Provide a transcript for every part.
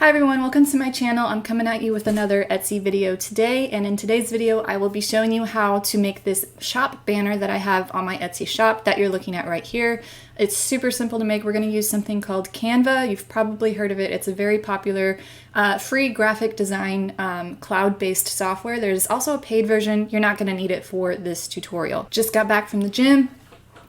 Hi everyone, welcome to my channel. I'm coming at you with another Etsy video today, and in today's video I will be showing you how to make this shop banner that I have on my Etsy shop that you're looking at right here. It's super simple to make. We're going to use something called Canva. You've probably heard of it. It's a very popular free graphic design cloud-based software. There's also a paid version. You're not going to need it for this tutorial. Just got back from the gym,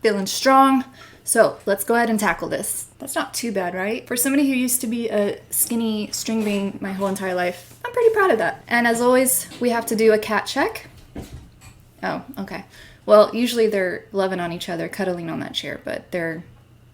feeling strong. So let's go ahead and tackle this. That's not too bad, right? For somebody who used to be a skinny string bean my whole entire life, I'm pretty proud of that. And as always, we have to do a cat check. Oh, okay. Well, usually they're loving on each other, cuddling on that chair, but they're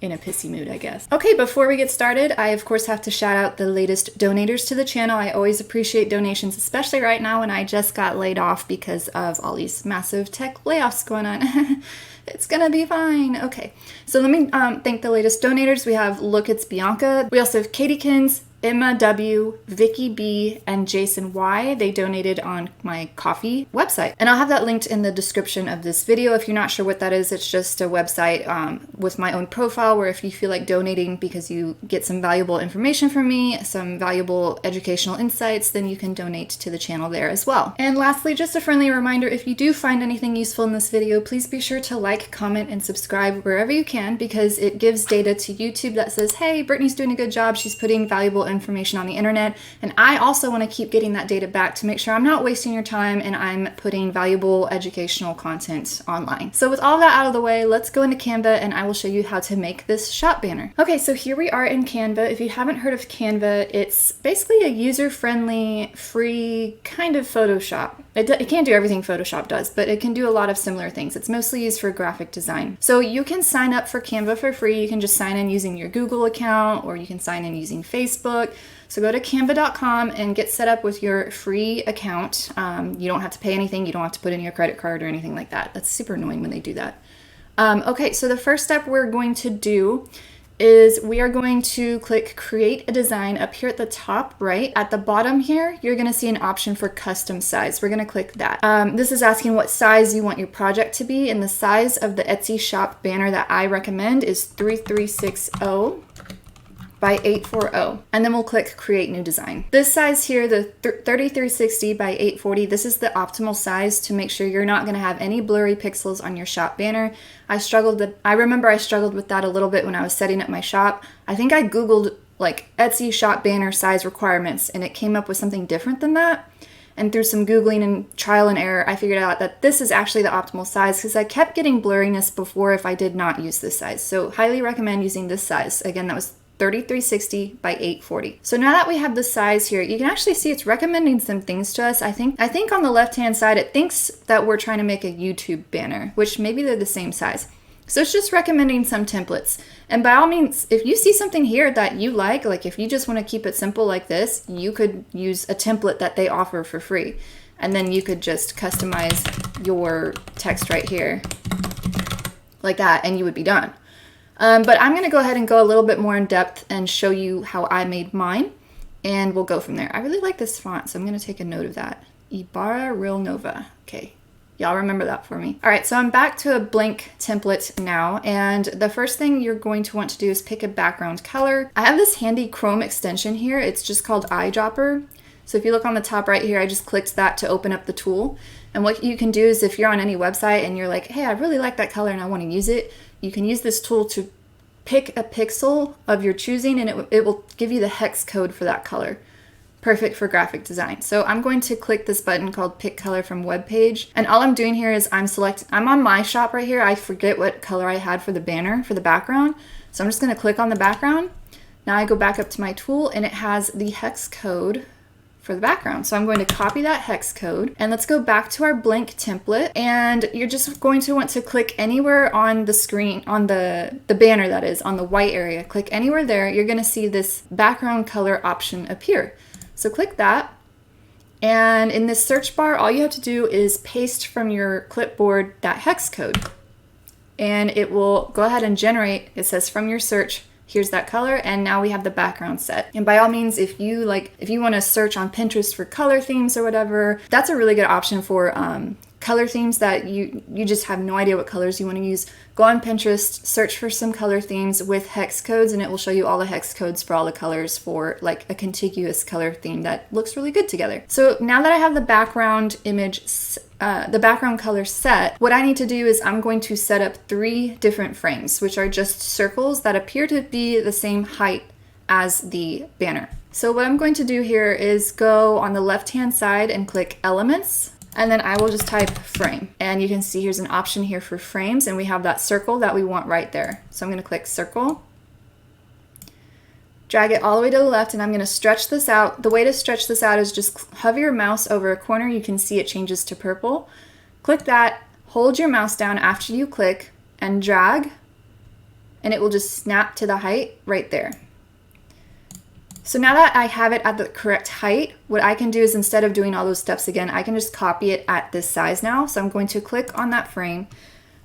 in a pissy mood, I guess. Okay, before we get started, I of course have to shout out the latest donators to the channel. I always appreciate donations, especially right now when I just got laid off because of all these massive tech layoffs going on. It's gonna be fine. Okay, so let me thank the latest donators. We have Look It's Bianca. We also have Katiekins, Emma W, Vicky B, and Jason Y. They donated on my coffee website. And I'll have that linked in the description of this video. If you're not sure what that is, it's just a website with my own profile where if you feel like donating because you get some valuable information from me, some valuable educational insights, then you can donate to the channel there as well. And lastly, just a friendly reminder, if you do find anything useful in this video, please be sure to like, comment, and subscribe wherever you can because it gives data to YouTube that says, hey, Brittany's doing a good job. She's putting valuable information on the internet, and I also want to keep getting that data back to make sure I'm not wasting your time and I'm putting valuable educational content online. So with all that out of the way, let's go into Canva and I will show you how to make this shop banner. Okay, so here we are in Canva. If you haven't heard of Canva, it's basically a user-friendly, free kind of Photoshop. It can't do everything Photoshop does, but it can do a lot of similar things. It's mostly used for graphic design. So you can sign up for Canva for free. You can just sign in using your Google account, or you can sign in using Facebook. So go to canva.com and get set up with your free account. You don't have to pay anything. You don't have to put in your credit card or anything like that. That's super annoying when they do that. Okay, so the first step we're going to do is we are going to click Create a Design up here at the top right. At the bottom here, you're going to see an option for custom size. We're going to click that. This is asking what size you want your project to be, and the size of the Etsy shop banner that I recommend is 3360 by 840, and then we'll click Create New Design. This size here, the 3360 by 840, this is the optimal size to make sure you're not gonna have any blurry pixels on your shop banner. I remember I struggled with that a little bit when I was setting up my shop. I think I Googled like Etsy shop banner size requirements and it came up with something different than that. And through some Googling and trial and error, I figured out that this is actually the optimal size because I kept getting blurriness before if I did not use this size. So highly recommend using this size. Again, that was 3360 by 840. So now that we have the size here, you can actually see it's recommending some things to us. I think on the left-hand side, it thinks that we're trying to make a YouTube banner, which maybe they're the same size. So it's just recommending some templates. And by all means, if you see something here that you like if you just want to keep it simple like this, you could use a template that they offer for free. And then you could just customize your text right here like that, and you would be done. But I'm going to go ahead and go a little bit more in depth and show you how I made mine, and we'll go from there. I really like this font, so I'm going to take a note of that. Ibarra Real Nova. Okay, y'all remember that for me. All right, so I'm back to a blank template now, and the first thing you're going to want to do is pick a background color. I have this handy Chrome extension here. It's just called Eyedropper. So if you look on the top right here, I just clicked that to open up the tool. And what you can do is if you're on any website and you're like, hey, I really like that color and I want to use it, you can use this tool to pick a pixel of your choosing and it will give you the hex code for that color. Perfect for graphic design. So I'm going to click this button called Pick Color from Web Page. And all I'm doing here is I'm on my shop right here. I forget what color I had for the banner, for the background. So I'm just going to click on the background. Now I go back up to my tool and it has the hex code for the background. So I'm going to copy that hex code and let's go back to our blank template, and you're just going to want to click anywhere on the screen, on the banner that is, on the white area. Click anywhere there. You're going to see this background color option appear. So click that, and in this search bar, all you have to do is paste from your clipboard that hex code, and it will go ahead and generate, it says from your search, here's that color, and now we have the background set. And by all means, if you want to search on Pinterest for color themes or whatever, that's a really good option for color themes that you just have no idea what colors you want to use, go on Pinterest, search for some color themes with hex codes, and it will show you all the hex codes for all the colors for like a contiguous color theme that looks really good together. So now that I have the background image, the background color set, what I need to do is I'm going to set up 3 different frames, which are just circles that appear to be the same height as the banner. So what I'm going to do here is go on the left-hand side and click Elements, and then I will just type frame. And you can see here's an option here for frames, and we have that circle that we want right there. So I'm going to click circle, drag it all the way to the left, and I'm going to stretch this out. The way to stretch this out is just hover your mouse over a corner. You can see it changes to purple. Click that, hold your mouse down after you click, and drag, and it will just snap to the height right there. So now that I have it at the correct height, what I can do is instead of doing all those steps again, I can just copy it at this size now. So I'm going to click on that frame.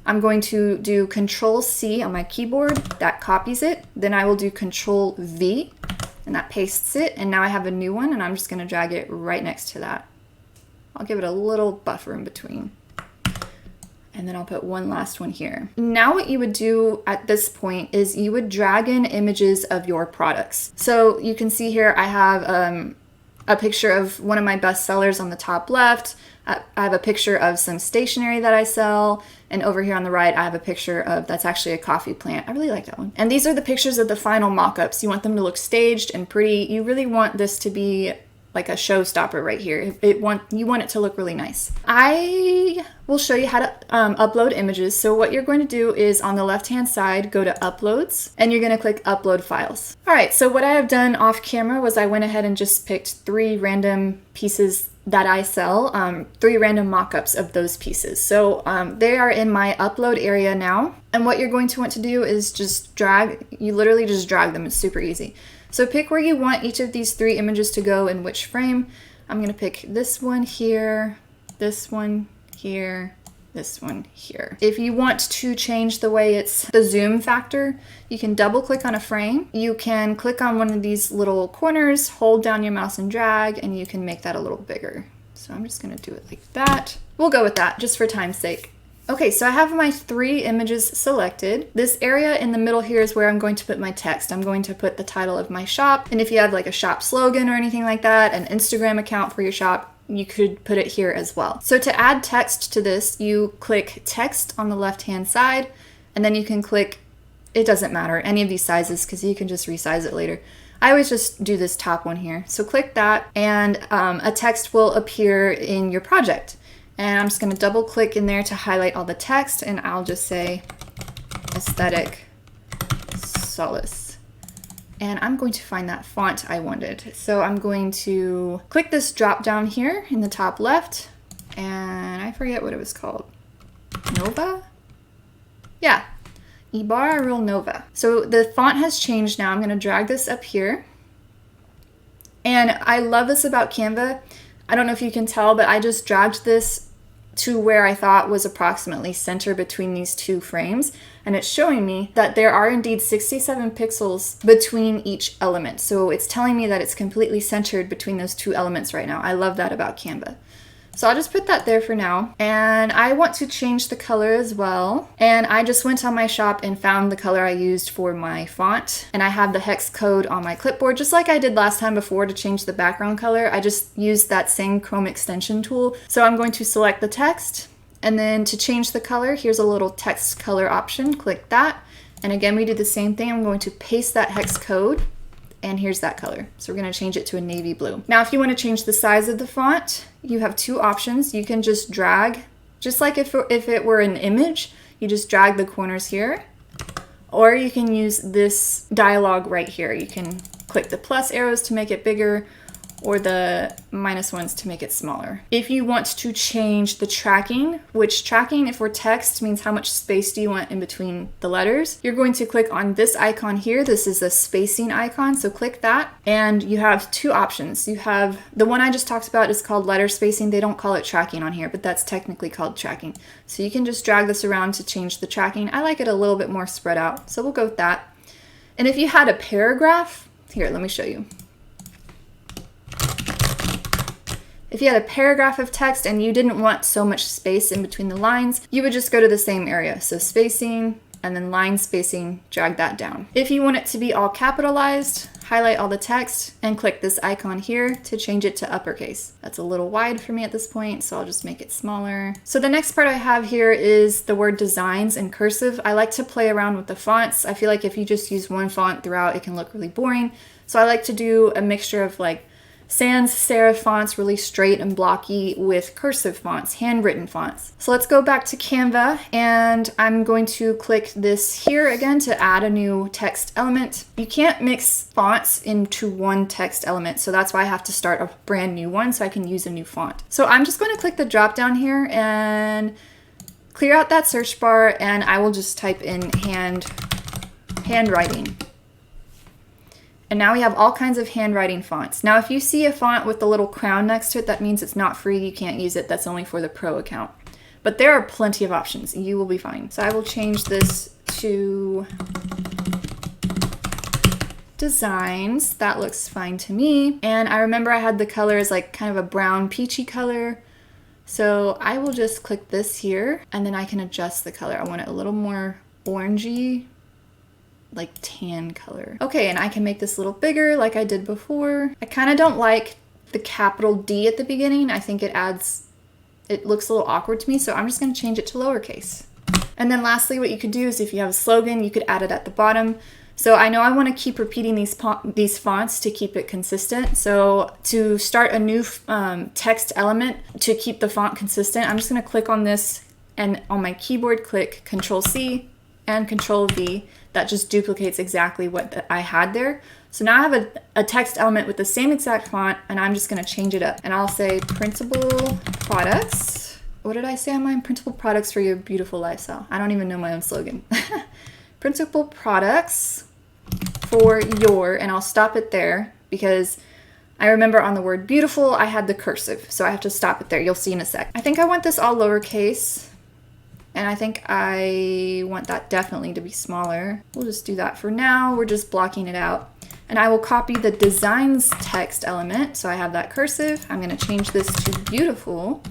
I'm going to do Control C on my keyboard, that copies it. Then I will do Control V, and that pastes it. And now I have a new one, and I'm just gonna drag it right next to that. I'll give it a little buffer in between. And then I'll put one last one here. Now what you would do at this point is you would drag in images of your products. So you can see here I have a picture of one of my best sellers on the top left. I have a picture of some stationery that I sell. And over here on the right, I have a picture of, that's actually a coffee plant. I really like that one. And these are the pictures of the final mock-ups. You want them to look staged and pretty. You really want this to be like a showstopper right here. You want it to look really nice. I will show you how to upload images. So what you're going to do is on the left-hand side, go to Uploads, and you're gonna click Upload Files. All right, so what I have done off camera was I went ahead and just picked 3 random pieces that I sell, 3 random mock-ups of those pieces. So they are in my upload area now. And what you're going to want to do is just drag, you literally just drag them, it's super easy. So pick where you want each of these 3 images to go in which frame. I'm gonna pick this one here, this one here, this one here. If you want to change the way it's the zoom factor, you can double click on a frame. You can click on one of these little corners, hold down your mouse and drag, and you can make that a little bigger. So I'm just gonna do it like that. We'll go with that just for time's sake. Okay, so I have my 3 images selected. This area in the middle here is where I'm going to put my text. I'm going to put the title of my shop, and if you have like a shop slogan or anything like that, an Instagram account for your shop, you could put it here as well. So to add text to this, you click text on the left-hand side, and then you can click, it doesn't matter, any of these sizes, because you can just resize it later. I always just do this top one here. So click that, and a text will appear in your project. And I'm just gonna double click in there to highlight all the text, and I'll just say aesthetic solace. And I'm going to find that font I wanted. So I'm going to click this drop down here in the top left, and I forget what it was called. Nova? Yeah, Ibarra Real Nova. So the font has changed now. I'm gonna drag this up here. And I love this about Canva. I don't know if you can tell, but I just dragged this to where I thought was approximately center between these 2 frames. And it's showing me that there are indeed 67 pixels between each element. So it's telling me that it's completely centered between those 2 elements right now. I love that about Canva. So I'll just put that there for now. And I want to change the color as well. And I just went on my shop and found the color I used for my font. And I have the hex code on my clipboard, just like I did last time before to change the background color. I just used that same Chrome extension tool. So I'm going to select the text. And then to change the color, here's a little text color option. Click that. And again, we do the same thing. I'm going to paste that hex code. And here's that color. So we're gonna change it to a navy blue. Now, if you wanna change the size of the font, you have 2 options. You can just drag, just like if it were an image, you just drag the corners here, or you can use this dialog right here. You can click the plus arrows to make it bigger, or the minus ones to make it smaller. If you want to change the tracking, which tracking, if we're text, means how much space do you want in between the letters, you're going to click on this icon here. This is a spacing icon, so click that, and you have 2 options. You have, the one I just talked about is called letter spacing. They don't call it tracking on here, but that's technically called tracking. So you can just drag this around to change the tracking. I like it a little bit more spread out, so we'll go with that. And if you had a paragraph, here, let me show you. If you had a paragraph of text and you didn't want so much space in between the lines, you would just go to the same area. So spacing and then line spacing, drag that down. If you want it to be all capitalized, highlight all the text and click this icon here to change it to uppercase. That's a little wide for me at this point, so I'll just make it smaller. So the next part I have here is the word designs in cursive. I like to play around with the fonts. I feel like if you just use one font throughout, it can look really boring. So I like to do a mixture of like sans serif fonts, really straight and blocky, with cursive fonts, handwritten fonts. So let's go back to Canva, and I'm going to click this here again to add a new text element. You can't mix fonts into one text element, so that's why I have to start a brand new one so I can use a new font. So I'm just going to click the drop down here and clear out that search bar, and I will just type in handwriting. And now we have all kinds of handwriting fonts. Now, if you see a font with the little crown next to it, that means it's not free. You can't use it. That's only for the pro account. But there are plenty of options. You will be fine. So I will change this to designs. That looks fine to me. And I remember I had the color as like kind of a brown peachy color. So I will just click this here, and then I can adjust the color. I want it a little more orangey, like tan color. Okay, and I can make this a little bigger like I did before. I kind of don't like the capital D at the beginning. I think it looks a little awkward to me, so I'm just gonna change it to lowercase. And then lastly, what you could do is if you have a slogan, you could add it at the bottom. So I know I wanna keep repeating these fonts to keep it consistent. So to start a new text element to keep the font consistent, I'm just gonna click on this, and on my keyboard, click Control-C and Control-V. That just duplicates exactly what I had there. So now I have a text element with the same exact font, and I'm just gonna change it up. And I'll say printable products. What did I say on mine? Printable products for your beautiful lifestyle. I don't even know my own slogan. Printable products for your, and I'll stop it there because I remember on the word beautiful, I had the cursive. So I have to stop it there. You'll see in a sec. I think I want this all lowercase. And I think I want that definitely to be smaller. We'll just do that for now. We're just blocking it out. And I will copy the designs text element. So I have that cursive. I'm gonna change this to beautiful.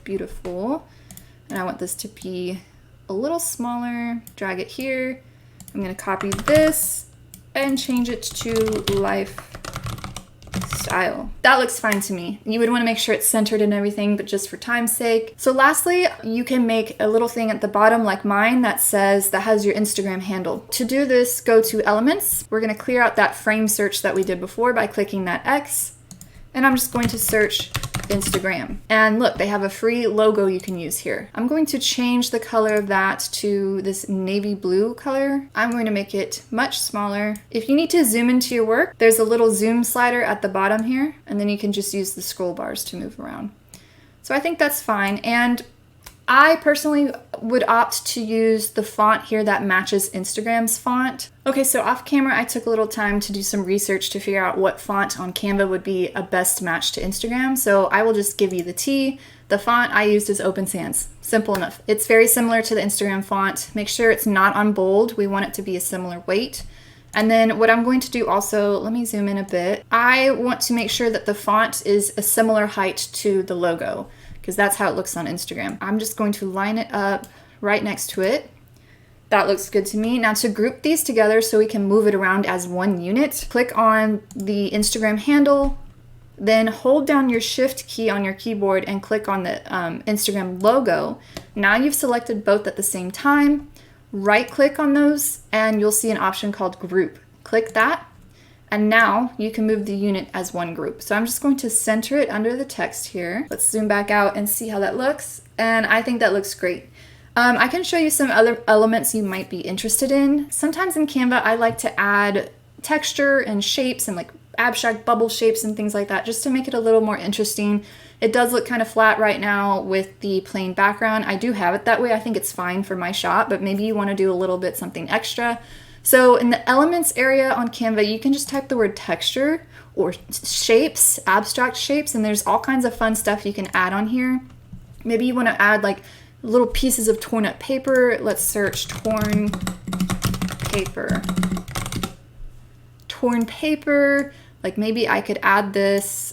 Beautiful. And I want this to be a little smaller. Drag it here. I'm gonna copy this and change it to lifestyle. That looks fine to me. You would want to make sure it's centered and everything, but just for time's sake. So lastly, you can make a little thing at the bottom like mine that has your Instagram handle. To do this, go to Elements. We're going to clear out that frame search that we did before by clicking that X. And I'm just going to search Instagram. And look, they have a free logo you can use here. I'm going to change the color of that to this navy blue color. I'm going to make it much smaller. If you need to zoom into your work, there's a little zoom slider at the bottom here, and then you can just use the scroll bars to move around. So I think that's fine. And I personally would opt to use the font here that matches Instagram's font. Okay, so off camera, I took a little time to do some research to figure out what font on Canva would be a best match to Instagram. So I will just give you the tea. The font I used is Open Sans. Simple enough. It's very similar to the Instagram font. Make sure it's not on bold. We want it to be a similar weight. And then what I'm going to do also, let me zoom in a bit. I want to make sure that the font is a similar height to the logo, because that's how it looks on Instagram. I'm just going to line it up right next to it. That looks good to me. Now to group these together so we can move it around as one unit, click on the Instagram handle, then hold down your Shift key on your keyboard and click on the Instagram logo. Now you've selected both at the same time. Right click on those and you'll see an option called Group. Click that. And now you can move the unit as one group. So I'm just going to center it under the text here. Let's zoom back out and see how that looks. And I think that looks great. I can show you some other elements you might be interested in. Sometimes in Canva, I like to add texture and shapes and like abstract bubble shapes and things like that, just to make it a little more interesting. It does look kind of flat right now with the plain background. I do have it that way. I think it's fine for my shop, but maybe you want to do a little bit something extra. So in the elements area on Canva, you can just type the word texture or shapes, abstract shapes, and there's all kinds of fun stuff you can add on here. Maybe you want to add like little pieces of torn up paper. Let's search torn paper. Torn paper, like maybe I could add this,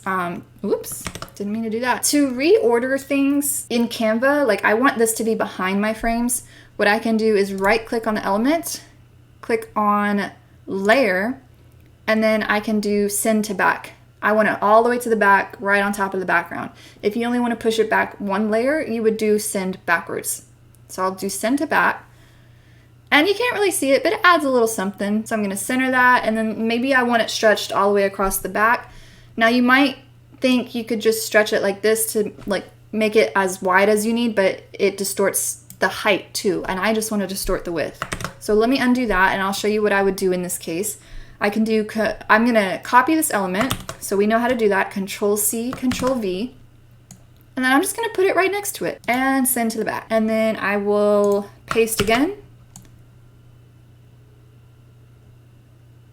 oops. didn't mean to do that. To reorder things in Canva, like I want this to be behind my frames, what I can do is right click on the element, click on layer, and then I can do send to back. I want it all the way to the back, right on top of the background. If you only want to push it back one layer, you would do send backwards. So I'll do send to back. And you can't really see it, but it adds a little something. So I'm going to center that, and then maybe I want it stretched all the way across the back. Now you might think you could just stretch it like this to like make it as wide as you need, but it distorts the height too, and I just want to distort the width. So let me undo that, and I'll show you what I would do in this case. I can do, I'm going to copy this element, so we know how to do that. Control C, Control V, and then I'm just going to put it right next to it and send to the back. And then I will paste again,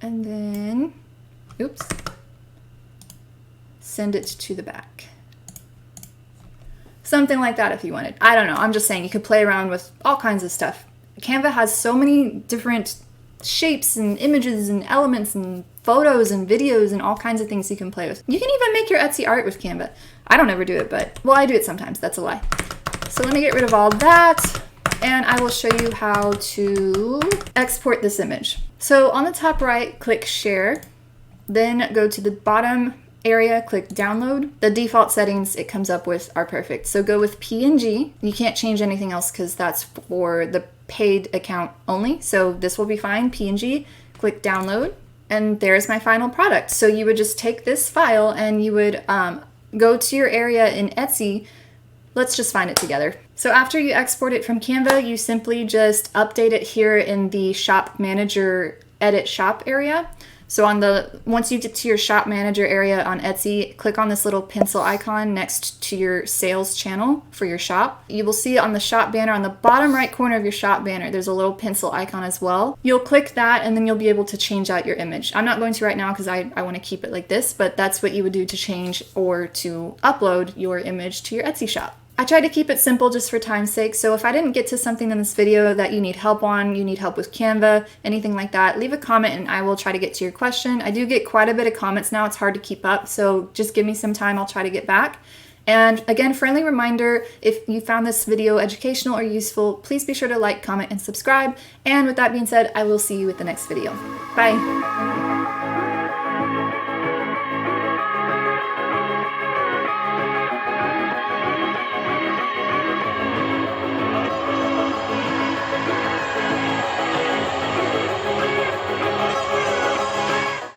and then, oops, send it to the back. Something like that if you wanted. I don't know, I'm just saying you could play around with all kinds of stuff. Canva has so many different shapes and images and elements and photos and videos and all kinds of things you can play with. You can even make your Etsy art with Canva. I don't ever do it, but, well, I do it sometimes, that's a lie. So let me get rid of all that, and I will show you how to export this image. So on the top right, click share, then go to the bottom area, click download. The default settings it comes up with are perfect. So go with PNG. You can't change anything else because that's for the paid account only. So this will be fine, PNG. Click download, and there's my final product. So you would just take this file and you would go to your area in Etsy. Let's just find it together. So after you export it from Canva, you simply just update it here in the Shop Manager Edit Shop area. So once you get to your Shop Manager area on Etsy, click on this little pencil icon next to your sales channel for your shop. You will see on the shop banner on the bottom right corner of your shop banner, there's a little pencil icon as well. You'll click that, and then you'll be able to change out your image. I'm not going to right now because I want to keep it like this, but that's what you would do to change or to upload your image to your Etsy shop. I tried to keep it simple just for time's sake, so if I didn't get to something in this video that you need help on, you need help with Canva, anything like that, leave a comment and I will try to get to your question. I do get quite a bit of comments now, it's hard to keep up, so just give me some time, I'll try to get back. And again, friendly reminder, if you found this video educational or useful, please be sure to like, comment, and subscribe. And with that being said, I will see you with the next video. Bye!